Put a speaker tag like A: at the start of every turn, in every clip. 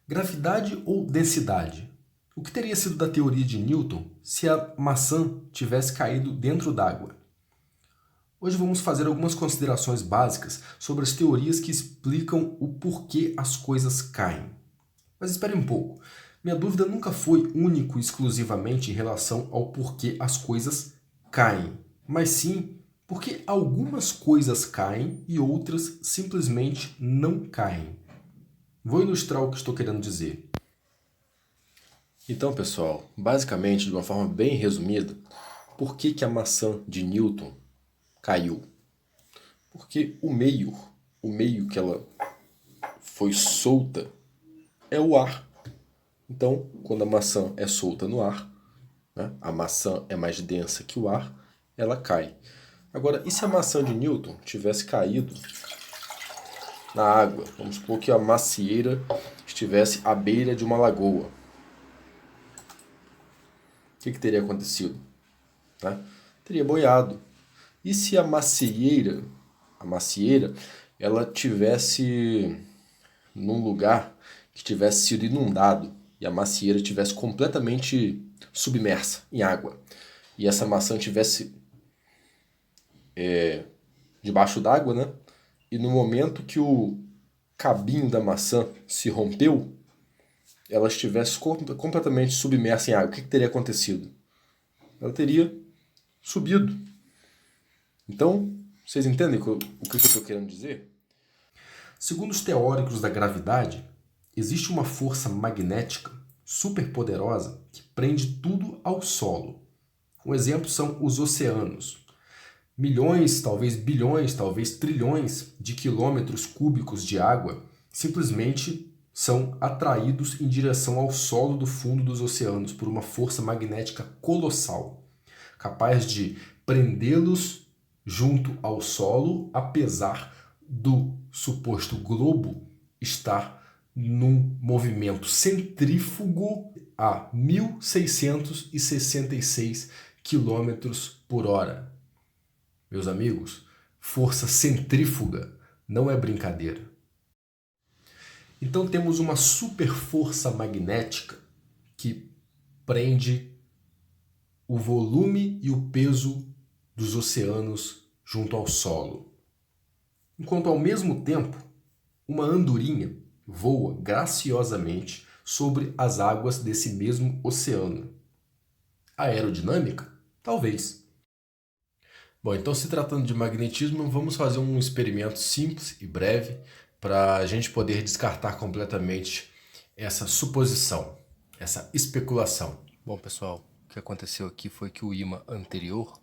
A: Gravidade ou densidade? O que teria sido da teoria de Newton se a maçã tivesse caído dentro d'água? Hoje vamos fazer algumas considerações básicas sobre as teorias que explicam o porquê as coisas caem. Mas espere um pouco. Minha dúvida nunca foi único e exclusivamente em relação ao porquê as coisas caem, mas sim porque algumas coisas caem e outras simplesmente não caem. Vou ilustrar o que estou querendo dizer. Então, pessoal, basicamente, de uma forma bem resumida, por que a maçã de Newton caiu? Porque o meio que ela foi solta é o ar. Então, quando a maçã é solta no ar, né, a maçã é mais densa que o ar, ela cai. Agora, e se a maçã de Newton tivesse caído na água? Vamos supor que a macieira estivesse à beira de uma lagoa. O que teria acontecido? Né? Teria boiado. E se a macieira, ela tivesse num lugar que tivesse sido inundado e a macieira tivesse completamente submersa em água e essa maçã tivesse debaixo d'água, né? E no momento que o cabinho da maçã se rompeu, ela estivesse completamente submersa em água, o que teria acontecido? Ela teria subido. Então, vocês entendem o que eu estou querendo dizer? Segundo os teóricos da gravidade, existe uma força magnética superpoderosa que prende tudo ao solo. Um exemplo são os oceanos. Milhões, talvez bilhões, talvez trilhões de quilômetros cúbicos de água simplesmente são atraídos em direção ao solo do fundo dos oceanos por uma força magnética colossal, capaz de prendê-los junto ao solo, apesar do suposto globo estar num movimento centrífugo a 1.666 quilômetros por hora. Meus amigos, força centrífuga não é brincadeira. Então temos uma super força magnética que prende o volume e o peso dos oceanos junto ao solo. Enquanto ao mesmo tempo, uma andorinha voa graciosamente sobre as águas desse mesmo oceano. Aerodinâmica? Talvez. Bom, então se tratando de magnetismo, vamos fazer um experimento simples e breve para a gente poder descartar completamente essa suposição, essa especulação. Bom, pessoal, o que aconteceu aqui foi que o ímã anterior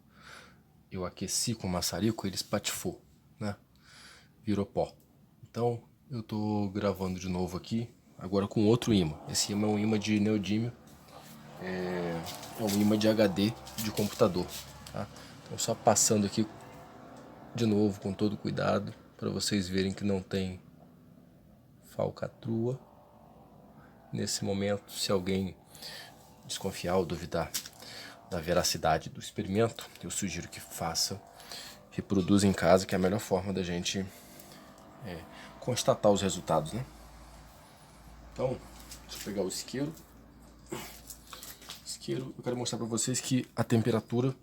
A: eu aqueci com o maçarico, ele espatifou, né? Virou pó. Então eu estou gravando de novo aqui, agora com outro ímã. Esse ímã é um ímã de neodímio, é um ímã de HD de computador, tá? Então só passando aqui de novo com todo cuidado para vocês verem que não tem falcatrua. Nesse momento, se alguém desconfiar ou duvidar da veracidade do experimento, eu sugiro que faça, reproduza em casa, que é a melhor forma da gente constatar os resultados, né? Então, deixa eu pegar o isqueiro. Eu quero mostrar para vocês que a temperatura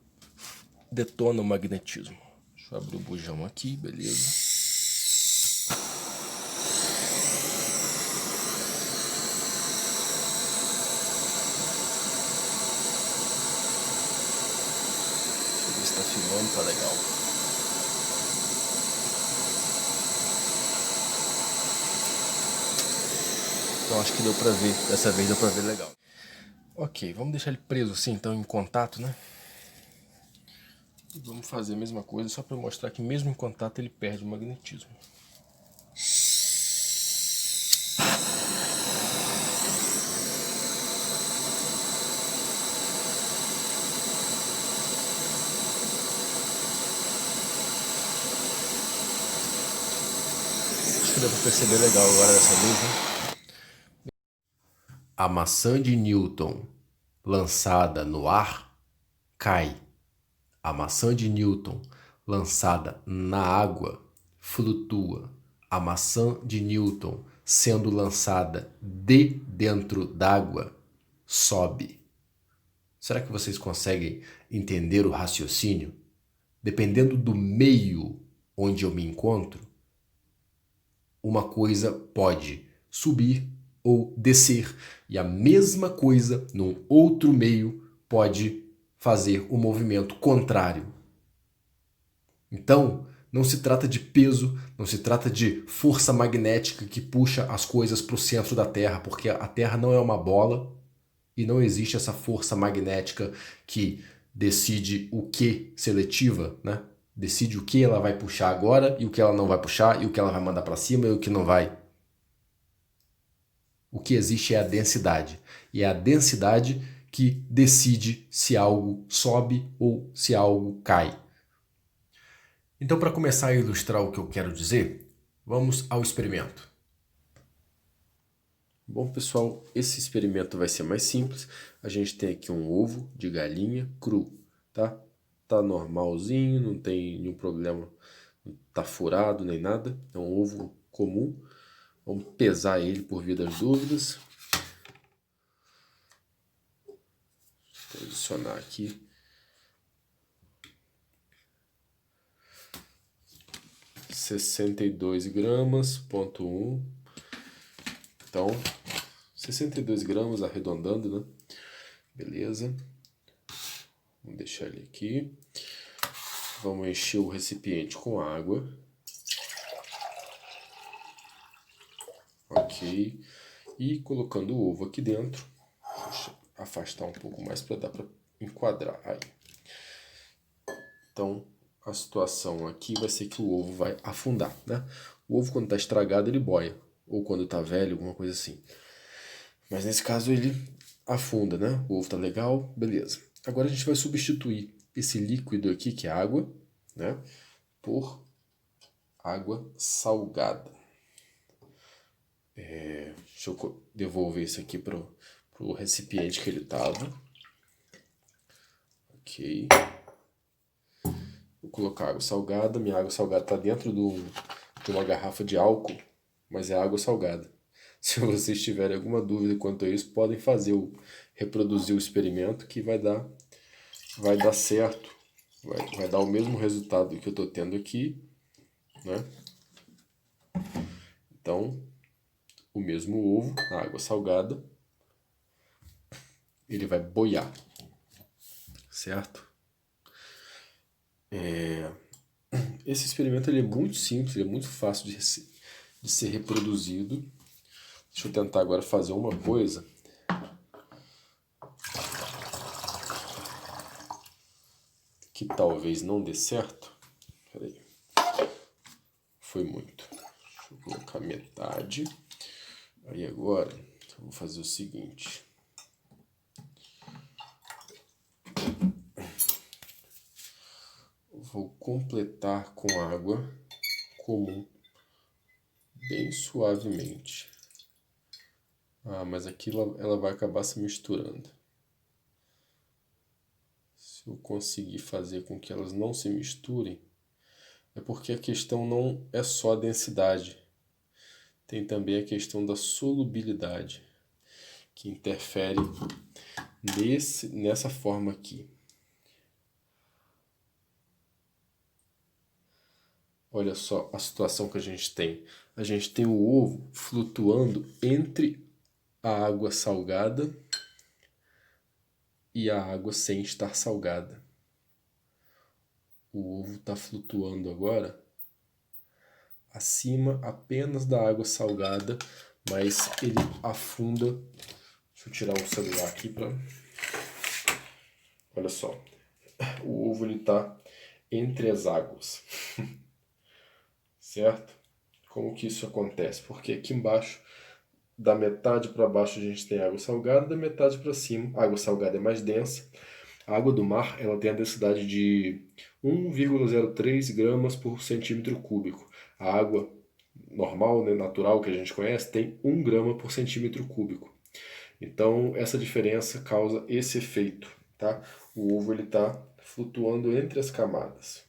A: detona o magnetismo. Deixa eu abrir o bujão aqui, beleza. Está filmando, tá legal. Então acho que deu pra ver, dessa vez deu pra ver legal. Ok, vamos deixar ele preso assim, então em contato, né? E vamos fazer a mesma coisa, só pra mostrar que mesmo em contato ele perde o magnetismo. Acho que deu pra perceber legal agora dessa vez, né? A maçã de Newton lançada no ar cai. A maçã de Newton lançada na água flutua. A maçã de Newton sendo lançada de dentro d'água sobe. Será que vocês conseguem entender o raciocínio? Dependendo do meio onde eu me encontro, uma coisa pode subir ou descer, e a mesma coisa num outro meio pode fazer o movimento contrário. Então, não se trata de peso, não se trata de força magnética que puxa as coisas para o centro da Terra, porque a Terra não é uma bola e não existe essa força magnética que decide o que seletiva, né? Decide o que ela vai puxar agora e o que ela não vai puxar e o que ela vai mandar para cima e o que não vai. O que existe é a densidade. E é a densidade que decide se algo sobe ou se algo cai. Então, para começar a ilustrar o que eu quero dizer, vamos ao experimento. Bom, pessoal, esse experimento vai ser mais simples. A gente tem aqui um ovo de galinha cru, tá? Tá normalzinho, não tem nenhum problema, não tá furado nem nada. É um ovo comum. Vamos pesar ele por via das dúvidas. Posicionar aqui. (62 gramas, 1. Então, 62 gramas arredondando, né? Beleza. Vamos deixar ele aqui. Vamos encher o recipiente com água. Ok. E colocando o ovo aqui dentro. Deixa eu afastar um pouco mais para dar para enquadrar. Aí. Então, a situação aqui vai ser que o ovo vai afundar, né? O ovo, quando está estragado, ele boia. Ou quando está velho, alguma coisa assim. Mas nesse caso ele afunda, né? O ovo está legal, beleza. Agora a gente vai substituir esse líquido aqui, que é água, né? Por água salgada. Deixa eu devolver isso aqui para o recipiente que ele estava. Ok. Vou colocar água salgada. Minha água salgada está dentro de uma garrafa de álcool, mas é água salgada. Se vocês tiverem alguma dúvida quanto a isso, podem reproduzir o experimento que vai dar certo. Vai dar o mesmo resultado que eu estou tendo aqui, né? Então, o mesmo ovo na água salgada, ele vai boiar, certo? Esse experimento ele é muito simples, ele é muito fácil de ser reproduzido. Deixa eu tentar agora fazer uma coisa que talvez não dê certo. Peraí. Foi muito. Deixa eu colocar metade. Aí agora eu vou fazer o seguinte. Vou completar com água comum, bem suavemente. Mas aqui ela vai acabar se misturando. Se eu conseguir fazer com que elas não se misturem, é porque a questão não é só a densidade. Tem também a questão da solubilidade, que interfere nessa forma aqui. Olha só a situação que a gente tem. A gente tem o ovo flutuando entre a água salgada e a água sem estar salgada. O ovo está flutuando agora acima apenas da água salgada, mas ele afunda. Deixa eu tirar o celular aqui para... Olha só, o ovo está entre as águas, certo? Como que isso acontece? Porque aqui embaixo, da metade para baixo a gente tem água salgada, da metade para cima, a água salgada é mais densa. A água do mar ela tem a densidade de 1,03 gramas por centímetro cúbico. A água normal, né, natural, que a gente conhece, tem 1 grama por centímetro cúbico. Então, essa diferença causa esse efeito, tá? O ovo está flutuando entre as camadas.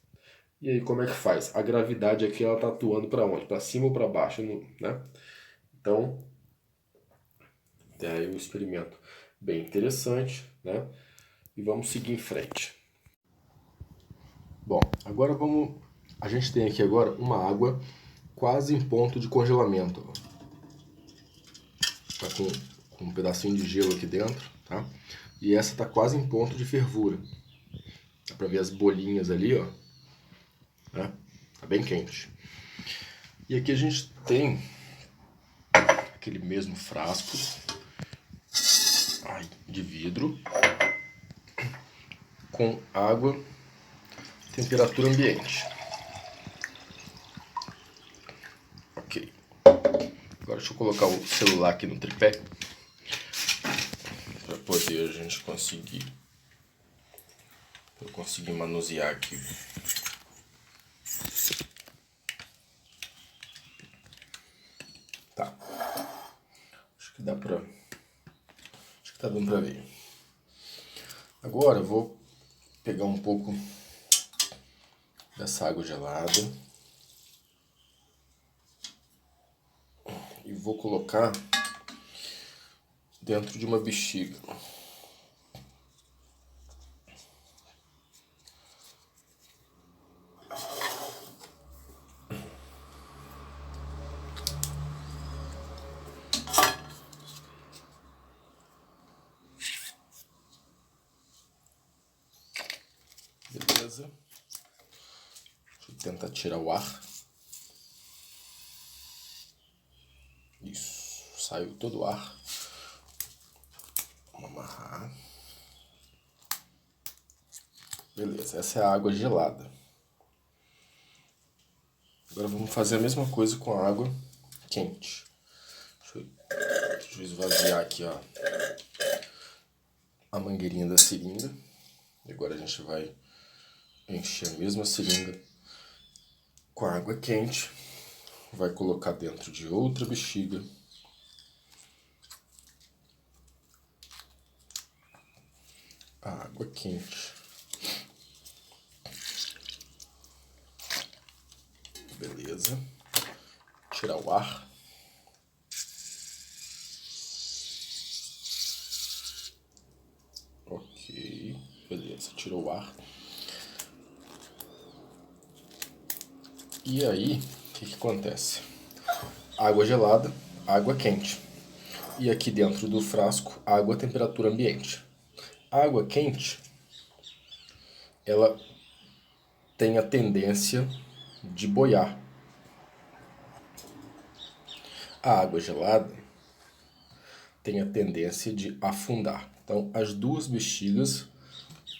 A: E aí, como é que faz? A gravidade aqui ela está atuando para onde? Para cima ou para baixo, né? Então, é aí um experimento bem interessante, né? E vamos seguir em frente. Bom, agora a gente tem aqui agora uma água quase em ponto de congelamento. Tá com um pedacinho de gelo aqui dentro, tá? E essa tá quase em ponto de fervura. Dá pra ver as bolinhas ali, ó. Né? Tá bem quente. E aqui a gente tem aquele mesmo frasco de vidro com água, temperatura ambiente. Ok. Agora deixa eu colocar o celular aqui no tripé para poder a gente conseguir manusear aqui. Tá. Acho que tá dando para ver. Agora eu vou pegar um pouco dessa água gelada e vou colocar dentro de uma bexiga. Beleza? Deixa eu tentar tirar o ar. Isso, saiu todo o ar. Vamos amarrar. Beleza, essa é a água gelada. Agora vamos fazer a mesma coisa com a água quente. Deixa eu esvaziar aqui, ó, a mangueirinha da seringa. E agora a gente vai encher a mesma seringa com a água quente. Vai colocar dentro de outra bexiga. A água quente. Beleza. Tirar o ar. Ok. Beleza, tirou o ar. E aí, o que acontece? Água gelada, água quente. E aqui dentro do frasco, água a temperatura ambiente. A água quente, ela tem a tendência de boiar. A água gelada tem a tendência de afundar. Então, as duas bexigas,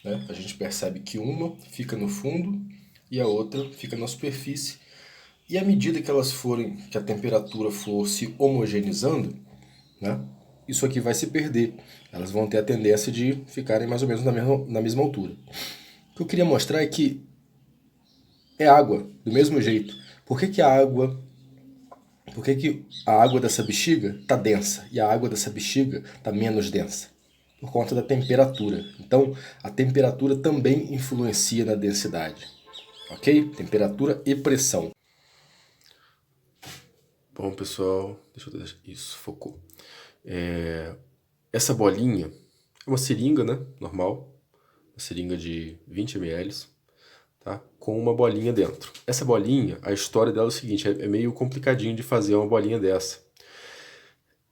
A: né, a gente percebe que uma fica no fundo e a outra fica na superfície. E à medida que que a temperatura for se homogeneizando, né, isso aqui vai se perder. Elas vão ter a tendência de ficarem mais ou menos na mesma altura. O que eu queria mostrar é que é água, do mesmo jeito. Por que a água dessa bexiga está densa e a água dessa bexiga está menos densa? Por conta da temperatura. Então, a temperatura também influencia na densidade. Ok? Temperatura e pressão. Bom, pessoal, deixa eu deixar isso, focou. Essa bolinha é uma seringa, né? Normal. Uma seringa de 20 ml. Tá? Com uma bolinha dentro. Essa bolinha, a história dela é o seguinte, é meio complicadinho de fazer uma bolinha dessa.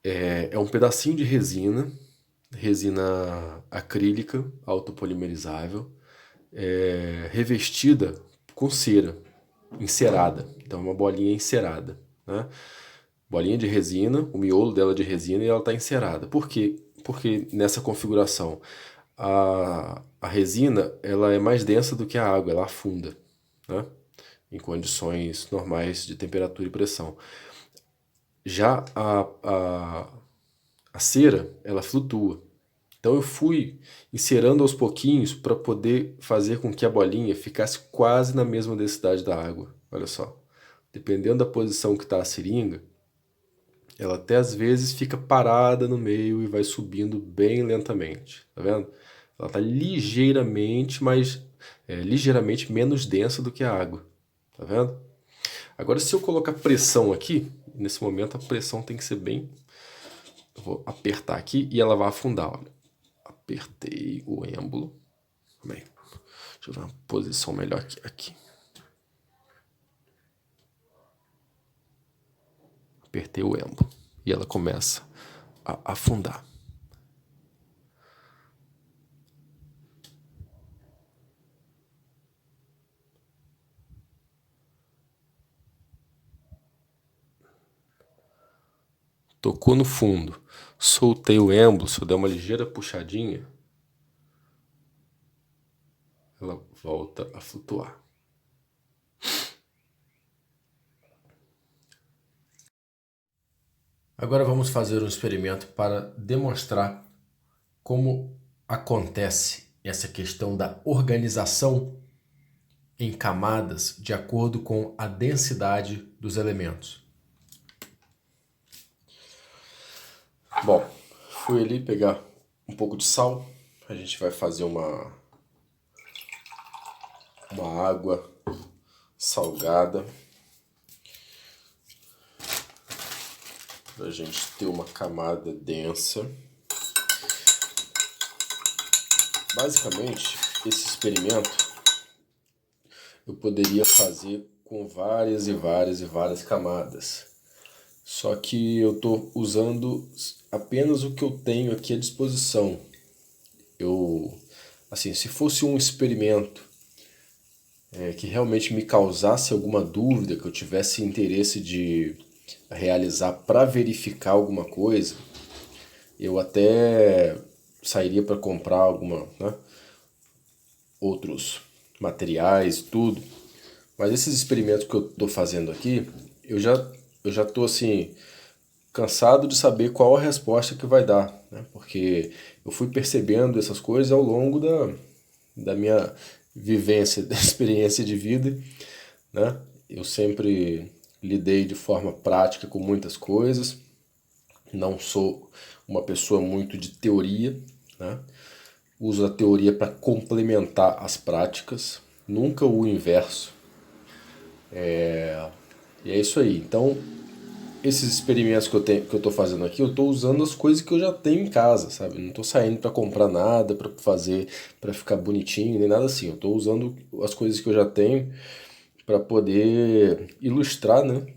A: É um pedacinho de resina acrílica, autopolimerizável, revestida com cera, encerada. Então é uma bolinha encerada, né? Bolinha de resina, o miolo dela é de resina e ela está encerada. Por quê? Porque nessa configuração a resina ela é mais densa do que a água, ela afunda, né? Em condições normais de temperatura e pressão. Já a cera, ela flutua. Então eu fui encerando aos pouquinhos para poder fazer com que a bolinha ficasse quase na mesma densidade da água. Olha só, dependendo da posição que está a seringa, ela até às vezes fica parada no meio e vai subindo bem lentamente, tá vendo? Ela está ligeiramente menos densa do que a água, tá vendo? Agora se eu colocar pressão aqui, E nesse momento a pressão tem que ser bem... Eu vou apertar aqui e ela vai afundar, olha. Apertei o êmbolo. Bem, deixa eu ver uma posição melhor aqui. Apertei o êmbolo e ela começa a afundar. Tocou no fundo, soltei o êmbolo, se eu der uma ligeira puxadinha, ela volta a flutuar. Agora vamos fazer um experimento para demonstrar como acontece essa questão da organização em camadas de acordo com a densidade dos elementos. Bom, fui ali pegar um pouco de sal. A gente vai fazer uma água salgada para a gente ter uma camada densa. Basicamente, esse experimento eu poderia fazer com várias e várias camadas. Só que eu estou usando apenas o que eu tenho aqui à disposição. Assim, se fosse um experimento que realmente me causasse alguma dúvida, que eu tivesse interesse de realizar para verificar alguma coisa, eu até sairia para comprar outros materiais, tudo. Mas esses experimentos que eu estou fazendo aqui, eu já estou assim, cansado de saber qual a resposta que vai dar, né? Porque eu fui percebendo essas coisas ao longo da minha vivência, da experiência de vida, né? Eu sempre lidei de forma prática com muitas coisas, não sou uma pessoa muito de teoria, né? Uso a teoria para complementar as práticas, nunca o inverso. E é isso aí. Então, esses experimentos que eu tô fazendo aqui, eu tô usando as coisas que eu já tenho em casa, sabe? Não tô saindo para comprar nada, para fazer, para ficar bonitinho, nem nada assim. Eu tô usando as coisas que eu já tenho para poder ilustrar, né?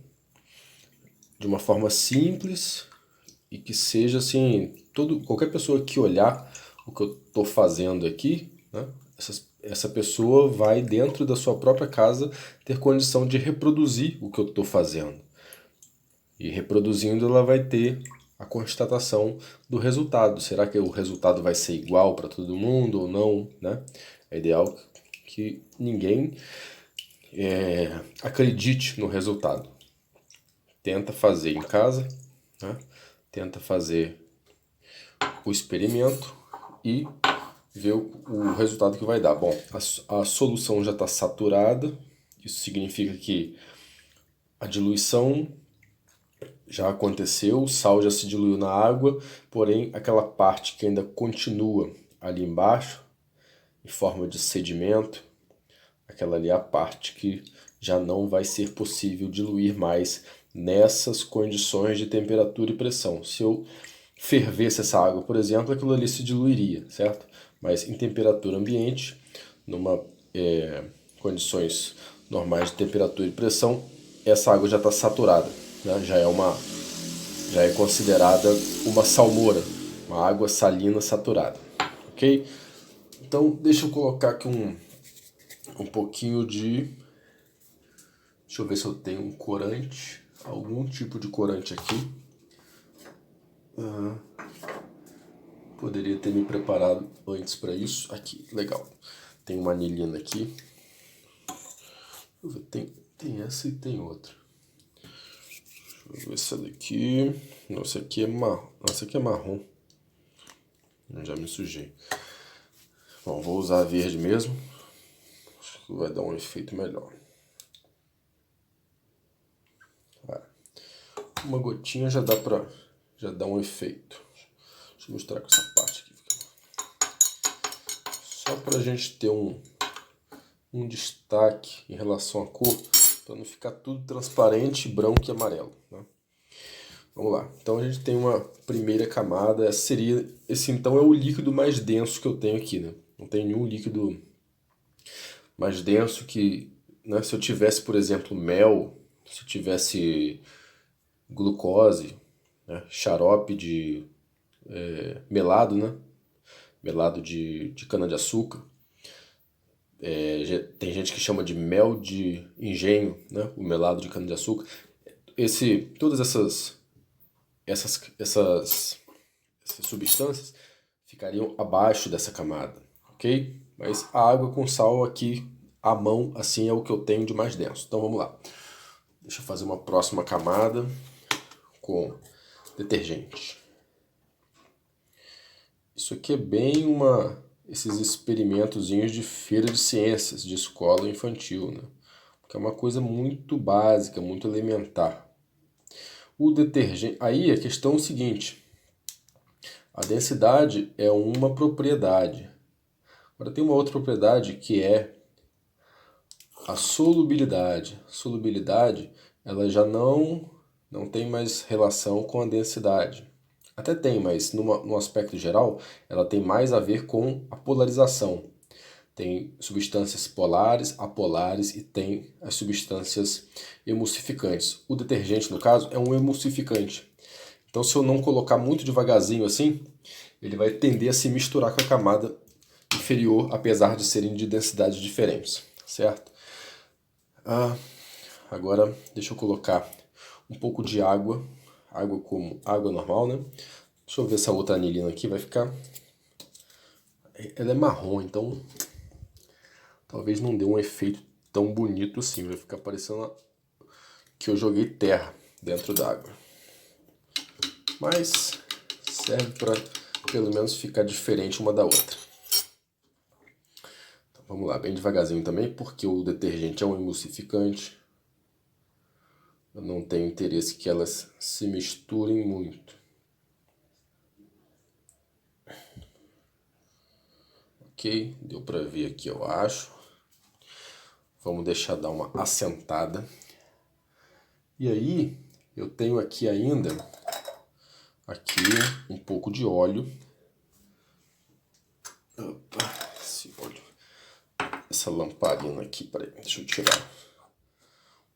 A: De uma forma simples e que seja assim, qualquer pessoa que olhar o que eu tô fazendo aqui, né? Essa pessoa vai dentro da sua própria casa ter condição de reproduzir o que eu tô fazendo. E reproduzindo, ela vai ter a constatação do resultado. Será que o resultado vai ser igual para todo mundo ou não, né? É ideal que ninguém acredite no resultado. Tenta fazer em casa, né? Tenta fazer o experimento e ver o resultado que vai dar. Bom, a solução já está saturada. Isso significa que a diluição já aconteceu, o sal já se diluiu na água, porém aquela parte que ainda continua ali embaixo, em forma de sedimento, aquela ali é a parte que já não vai ser possível diluir mais nessas condições de temperatura e pressão. Se eu fervesse essa água, por exemplo, aquilo ali se diluiria, certo? Mas em temperatura ambiente, numa condições normais de temperatura e pressão, essa água já está saturada, né? Já é considerada uma salmoura, uma água salina saturada, ok? Então deixa eu colocar aqui um pouquinho de... Deixa eu ver se eu tenho um corante, algum tipo de corante aqui. Poderia ter me preparado antes para isso. Aqui, legal. Tem uma anilina aqui. Deixa eu ver, tem essa e tem outra. Deixa eu ver essa daqui. Não, essa aqui é marrom. Essa aqui é marrom. Eu já me sujei. Bom, vou usar a verde mesmo. Acho que vai dar um efeito melhor. Uma gotinha já dá um efeito. Deixa eu mostrar com essa parte aqui. Só pra gente ter um destaque em relação à cor, para não ficar tudo transparente, branco e amarelo, né? Vamos lá. Então a gente tem uma primeira camada. Esse então é o líquido mais denso que eu tenho aqui, né? Não tem nenhum líquido mais denso que, né, se eu tivesse, por exemplo, mel, se eu tivesse glucose, né, xarope de melado, né? Melado de cana-de-açúcar. Tem gente que chama de mel de engenho, né? O melado de cana-de-açúcar. Todas essas substâncias ficariam abaixo dessa camada, ok? Mas a água com sal aqui, à mão, assim é o que eu tenho de mais denso. Então vamos lá. Deixa eu fazer uma próxima camada com detergente. Isso aqui é bem esses experimentozinhos de feira de ciências, de escola infantil, né? Porque é uma coisa muito básica, muito elementar. O detergente... Aí a questão é o seguinte. A densidade é uma propriedade. Agora tem uma outra propriedade que é a solubilidade. A solubilidade, ela já não tem mais relação com a densidade. Até tem, mas no aspecto geral, ela tem mais a ver com a polarização. Tem substâncias polares, apolares e tem as substâncias emulsificantes. O detergente, no caso, é um emulsificante. Então, se eu não colocar muito devagarzinho assim, ele vai tender a se misturar com a camada inferior, apesar de serem de densidades diferentes, certo? Agora, deixa eu colocar um pouco de água, como água normal, né? Deixa eu ver essa outra anilina aqui, vai ficar... Ela é marrom, então talvez não dê um efeito tão bonito assim, vai ficar parecendo que eu joguei terra dentro d'água. Mas serve para pelo menos ficar diferente uma da outra. Então, vamos lá, bem devagarzinho também, porque o detergente é um emulsificante. Eu não tenho interesse que elas se misturem muito. Ok, deu para ver aqui, eu acho. Vamos deixar dar uma assentada. E aí, eu tenho aqui ainda um pouco de óleo. Opa, esse óleo. Essa lamparina aqui, peraí, deixa eu tirar.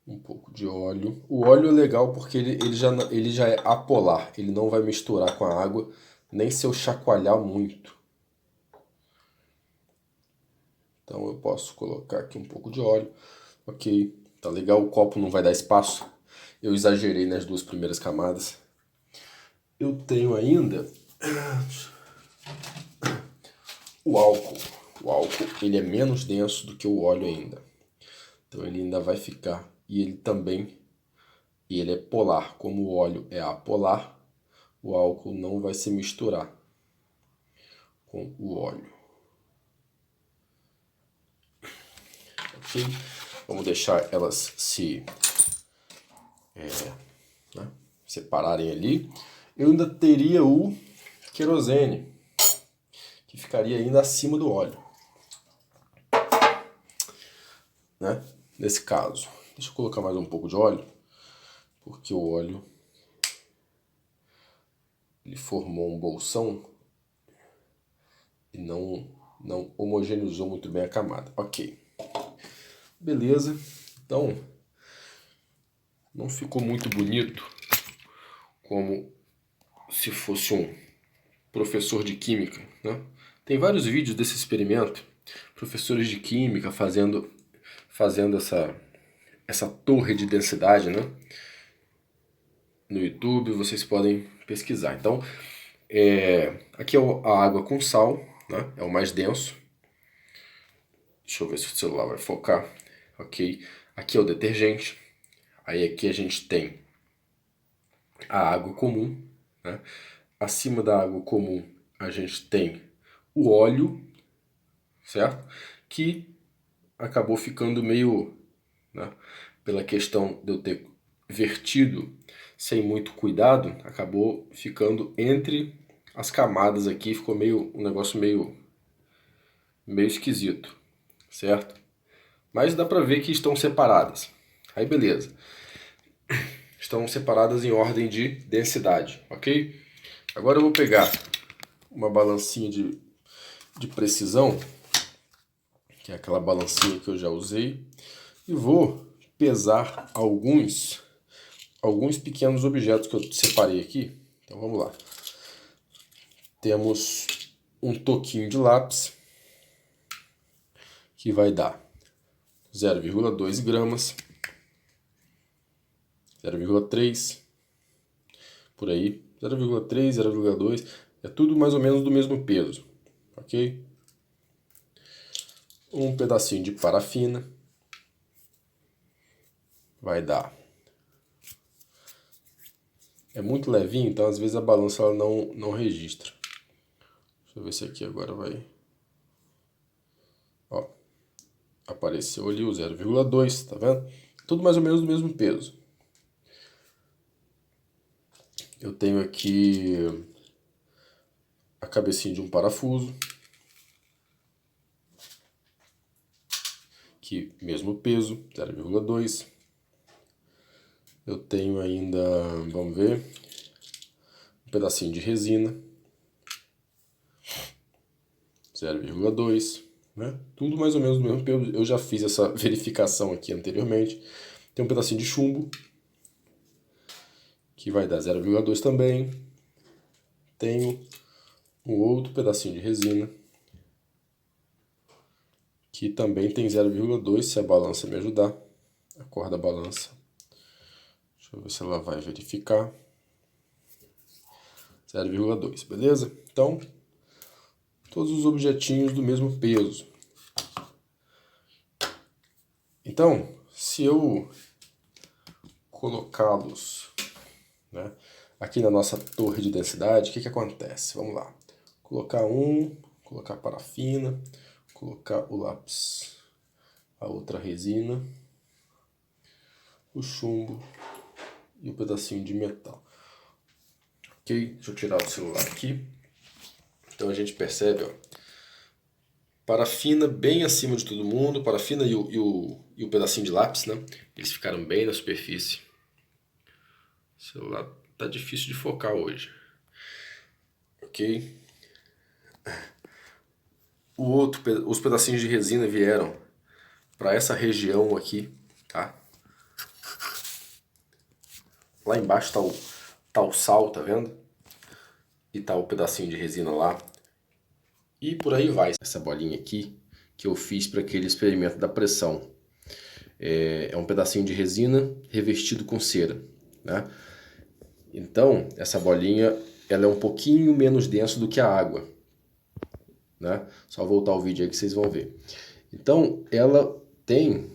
A: Um pouco de óleo. O óleo é legal porque ele já é apolar. Ele não vai misturar com a água, nem se eu chacoalhar muito. Então eu posso colocar aqui um pouco de óleo. Ok, tá legal. O copo não vai dar espaço. Eu exagerei nas duas primeiras camadas. Eu tenho ainda o álcool. O álcool, ele é menos denso do que o óleo ainda. Então ele ainda vai ficar. E ele é polar. Como o óleo é apolar, o álcool não vai se misturar com o óleo. Ok? Vamos deixar elas se separarem ali. Eu ainda teria o querosene, que ficaria ainda acima do óleo, né? Nesse caso, deixa eu colocar mais um pouco de óleo, porque o óleo ele formou um bolsão e não homogeneizou muito bem a camada. Ok, beleza. Então não ficou muito bonito, como se fosse um professor de química, né? Tem vários vídeos desse experimento, professores de química fazendo essa torre de densidade, né? No YouTube vocês podem pesquisar. Então, aqui é a água com sal, né? É o mais denso. Deixa eu ver se o celular vai focar. Ok. Aqui é o detergente. Aí aqui a gente tem a água comum, né? Acima da água comum a gente tem o óleo, certo? Que acabou ficando meio, né, pela questão de eu ter vertido sem muito cuidado, acabou ficando entre as camadas aqui, ficou um negócio meio esquisito, certo? Mas dá pra ver que estão separadas. Aí beleza. estão separadas em ordem de densidade, ok? Agora eu vou pegar uma balancinha de precisão, que é aquela balancinha que eu já usei, e vou pesar alguns pequenos objetos que eu separei aqui. Então vamos lá. Temos um toquinho de lápis, que vai dar 0,2 gramas, 0,3, por aí, 0,3, 0,2, é tudo mais ou menos do mesmo peso, ok? Um pedacinho de parafina, vai dar. É muito levinho, então às vezes a balança ela não registra. Deixa eu ver se aqui agora vai... Ó, apareceu ali o 0,2, tá vendo? Tudo mais ou menos do mesmo peso. Eu tenho aqui a cabecinha de um parafuso, que mesmo peso, 0,2. Eu tenho ainda, vamos ver, um pedacinho de resina, 0,2, né? Tudo mais ou menos do mesmo peso. Eu já fiz essa verificação aqui anteriormente. Tem um pedacinho de chumbo, que vai dar 0,2 também. Tenho um outro pedacinho de resina, que também tem 0,2, se a balança me ajudar. A cor da balança. Deixa eu ver se ela vai verificar. 0,2, beleza? Então, todos os objetinhos do mesmo peso. Então, se eu colocá-los, né, aqui na nossa torre de densidade, o que acontece? Vamos lá. Colocar parafina, colocar o lápis, a outra resina, o chumbo e o pedacinho de metal. Ok? Deixa eu tirar o celular aqui. Então a gente percebe, ó, parafina bem acima de todo mundo, parafina e o pedacinho de lápis, né? Eles ficaram bem na superfície. O celular tá difícil de focar hoje. Ok? Os pedacinhos de resina vieram para essa região aqui, tá? Lá embaixo tá o sal, tá vendo? E tá o pedacinho de resina lá. E por aí vai. Essa bolinha aqui que eu fiz para aquele experimento da pressão. É um pedacinho de resina revestido com cera, né? Então, essa bolinha ela é um pouquinho menos densa do que a água, né? Só voltar o vídeo aí que vocês vão ver. Então, ela tem...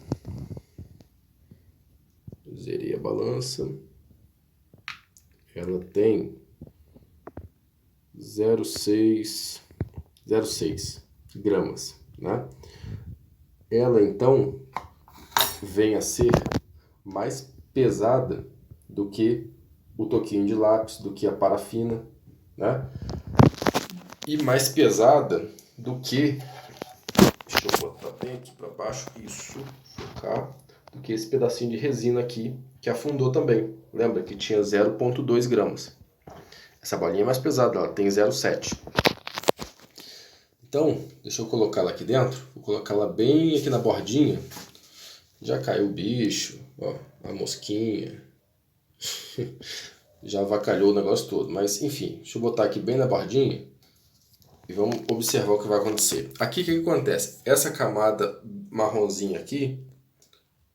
A: Zerei a balança. Ela tem 0,6 gramas, né? Ela, então, vem a ser mais pesada do que o toquinho de lápis, do que a parafina, né? E mais pesada do que... Deixa eu botar bem aqui para baixo, isso, focar, do que esse pedacinho de resina aqui, que afundou também. Lembra que tinha 0,2 gramas. Essa bolinha é mais pesada, ela tem 0,7. Então, deixa eu colocar ela aqui dentro. Vou colocar ela bem aqui na bordinha. Já caiu o bicho, ó, a mosquinha. Já avacalhou o negócio todo. Mas, enfim, deixa eu botar aqui bem na bordinha. E vamos observar o que vai acontecer. Aqui, o que acontece? Essa camada marronzinha aqui,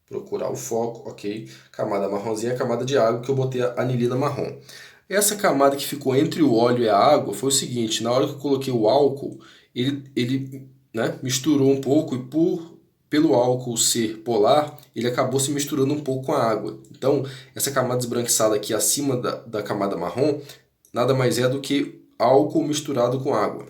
A: procurar o foco, ok? Camada marronzinha é a camada de água que eu botei a anilina marrom. Essa camada que ficou entre o óleo e a água foi o seguinte, na hora que eu coloquei o álcool, ele né, misturou um pouco e pelo álcool ser polar, ele acabou se misturando um pouco com a água. Então, essa camada esbranquiçada aqui acima da camada marrom, nada mais é do que álcool misturado com água,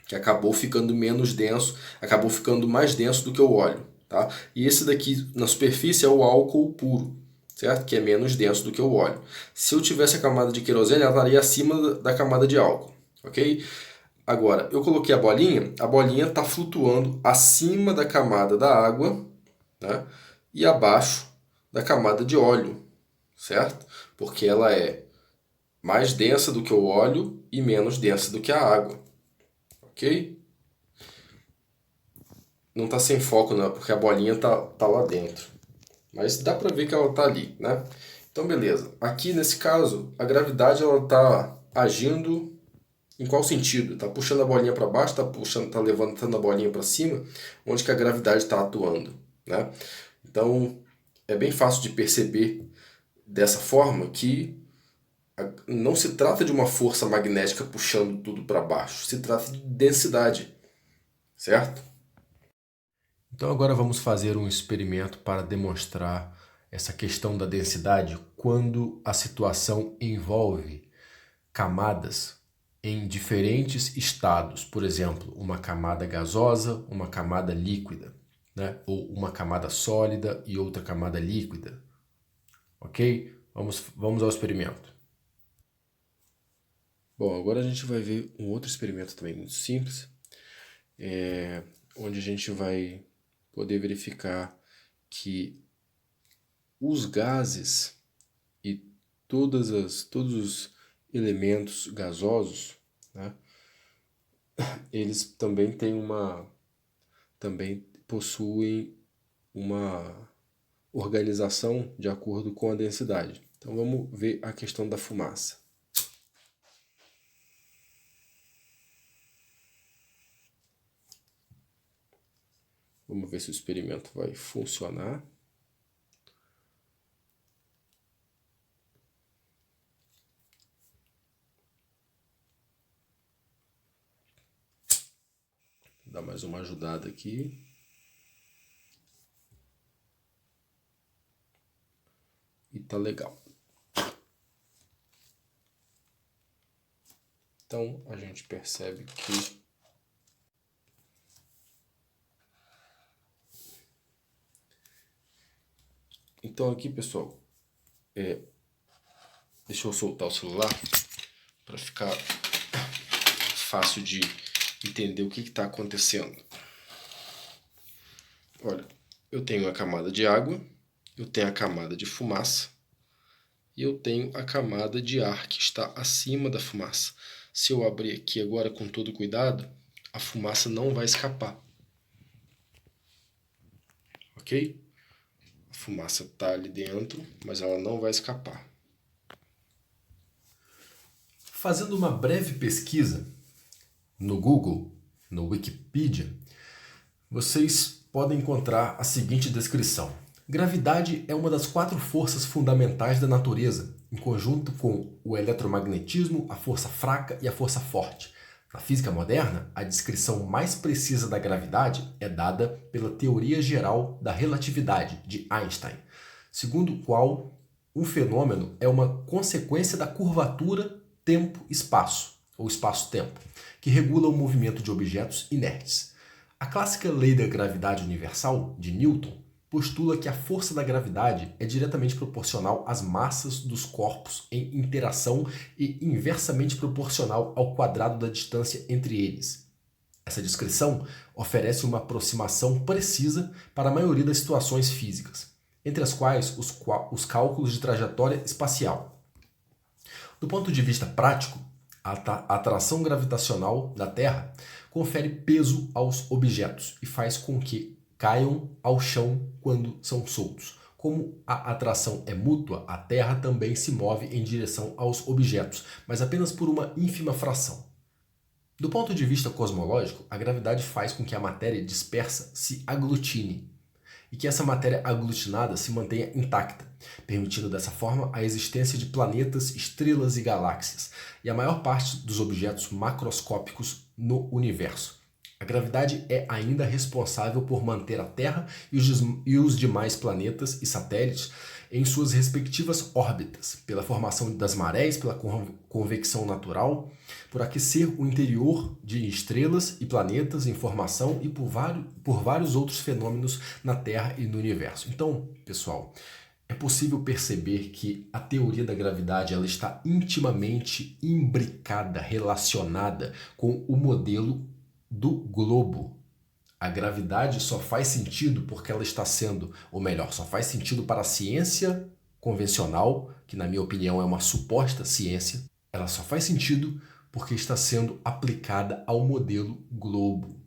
A: que acabou ficando menos denso, acabou ficando mais denso do que o óleo, tá? E esse daqui na superfície é o álcool puro, certo? Que é menos denso do que o óleo. Se eu tivesse a camada de querosene, ela estaria acima da camada de álcool, ok? Agora, eu coloquei a bolinha está flutuando acima da camada da água, né? E abaixo da camada de óleo, certo? Porque ela é mais densa do que o óleo e menos densa do que a água, ok? Não está sem foco, não, porque a bolinha tá lá dentro. Mas dá para ver que ela tá ali, né? Então, beleza. Aqui, nesse caso, a gravidade ela tá agindo em qual sentido? Tá puxando a bolinha para baixo, tá levantando a bolinha para cima, onde que a gravidade está atuando, né? Então, é bem fácil de perceber dessa forma que não se trata de uma força magnética puxando tudo para baixo, se trata de densidade, certo? Então agora vamos fazer um experimento para demonstrar essa questão da densidade quando a situação envolve camadas em diferentes estados, por exemplo, uma camada gasosa, uma camada líquida, né? Ou uma camada sólida e outra camada líquida, ok? Vamos ao experimento. Bom, agora a gente vai ver um outro experimento também muito simples, onde a gente vai poder verificar que os gases e todos os elementos gasosos, né, eles também possuem uma organização de acordo com a densidade. Então vamos ver a questão da fumaça. Vamos ver se o experimento vai funcionar. Vou dar mais uma ajudada aqui. E tá legal. Então a gente percebe que então aqui, pessoal, deixa eu soltar o celular para ficar fácil de entender o que está acontecendo. Olha, eu tenho a camada de água, eu tenho a camada de fumaça e eu tenho a camada de ar que está acima da fumaça. Se eu abrir aqui agora com todo cuidado, a fumaça não vai escapar. Ok? A fumaça está ali dentro, mas ela não vai escapar. Fazendo uma breve pesquisa no Google, no Wikipedia, vocês podem encontrar a seguinte descrição. Gravidade é uma das 4 forças fundamentais da natureza, em conjunto com o eletromagnetismo, a força fraca e a força forte. Na física moderna, a descrição mais precisa da gravidade é dada pela teoria geral da relatividade de Einstein, segundo o qual o fenômeno é uma consequência da curvatura tempo-espaço, ou espaço-tempo, que regula o movimento de objetos inertes. A clássica lei da gravidade universal, de Newton, postula que a força da gravidade é diretamente proporcional às massas dos corpos em interação e inversamente proporcional ao quadrado da distância entre eles. Essa descrição oferece uma aproximação precisa para a maioria das situações físicas, entre as quais os cálculos de trajetória espacial. Do ponto de vista prático, a atração gravitacional da Terra confere peso aos objetos e faz com que caiam ao chão quando são soltos. Como a atração é mútua, a Terra também se move em direção aos objetos, mas apenas por uma ínfima fração. Do ponto de vista cosmológico, a gravidade faz com que a matéria dispersa se aglutine e que essa matéria aglutinada se mantenha intacta, permitindo dessa forma a existência de planetas, estrelas e galáxias, e a maior parte dos objetos macroscópicos no universo. A gravidade é ainda responsável por manter a Terra e os demais planetas e satélites em suas respectivas órbitas, pela formação das marés, pela convecção natural, por aquecer o interior de estrelas e planetas em formação e por vários outros fenômenos na Terra e no universo. Então, pessoal, é possível perceber que a teoria da gravidade ela está intimamente imbricada, relacionada com o modelo do globo. A gravidade só faz sentido porque ela está sendo, ou melhor, só faz sentido para a ciência convencional, que na minha opinião é uma suposta ciência, ela só faz sentido porque está sendo aplicada ao modelo Globo.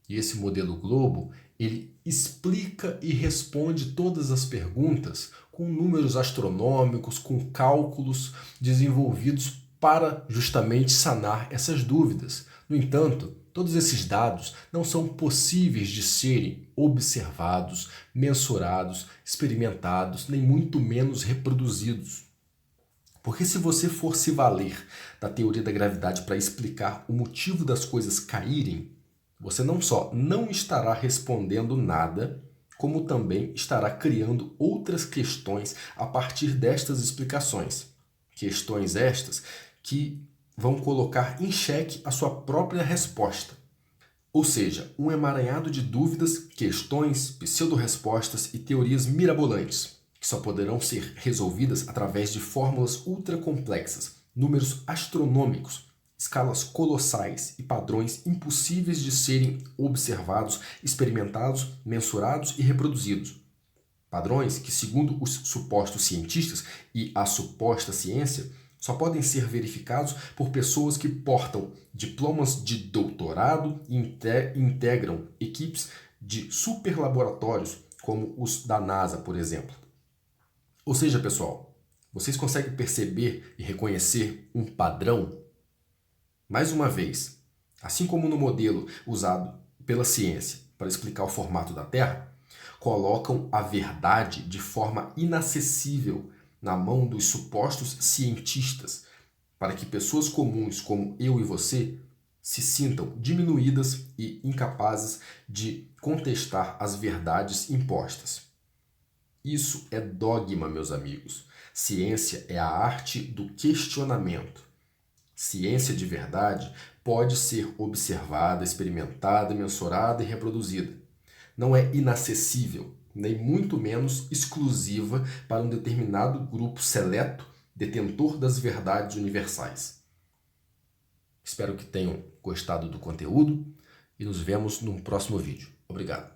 A: E esse modelo Globo, ele explica e responde todas as perguntas com números astronômicos, com cálculos desenvolvidos para justamente sanar essas dúvidas. No entanto, todos esses dados não são possíveis de serem observados, mensurados, experimentados, nem muito menos reproduzidos. Porque se você for se valer da teoria da gravidade para explicar o motivo das coisas caírem, você não só não estará respondendo nada, como também estará criando outras questões a partir destas explicações. Questões estas que vão colocar em xeque a sua própria resposta. Ou seja, um emaranhado de dúvidas, questões, pseudo-respostas e teorias mirabolantes, que só poderão ser resolvidas através de fórmulas ultracomplexas, números astronômicos, escalas colossais e padrões impossíveis de serem observados, experimentados, mensurados e reproduzidos. Padrões que, segundo os supostos cientistas e a suposta ciência, só podem ser verificados por pessoas que portam diplomas de doutorado e integram equipes de superlaboratórios, como os da NASA, por exemplo. Ou seja, pessoal, vocês conseguem perceber e reconhecer um padrão? Mais uma vez, assim como no modelo usado pela ciência para explicar o formato da Terra, colocam a verdade de forma inacessível na mão dos supostos cientistas, para que pessoas comuns como eu e você se sintam diminuídas e incapazes de contestar as verdades impostas. Isso é dogma, meus amigos. Ciência é a arte do questionamento. Ciência de verdade pode ser observada, experimentada, mensurada e reproduzida. Não é inacessível, nem muito menos exclusiva para um determinado grupo seleto, detentor das verdades universais. Espero que tenham gostado do conteúdo e nos vemos num próximo vídeo. Obrigado.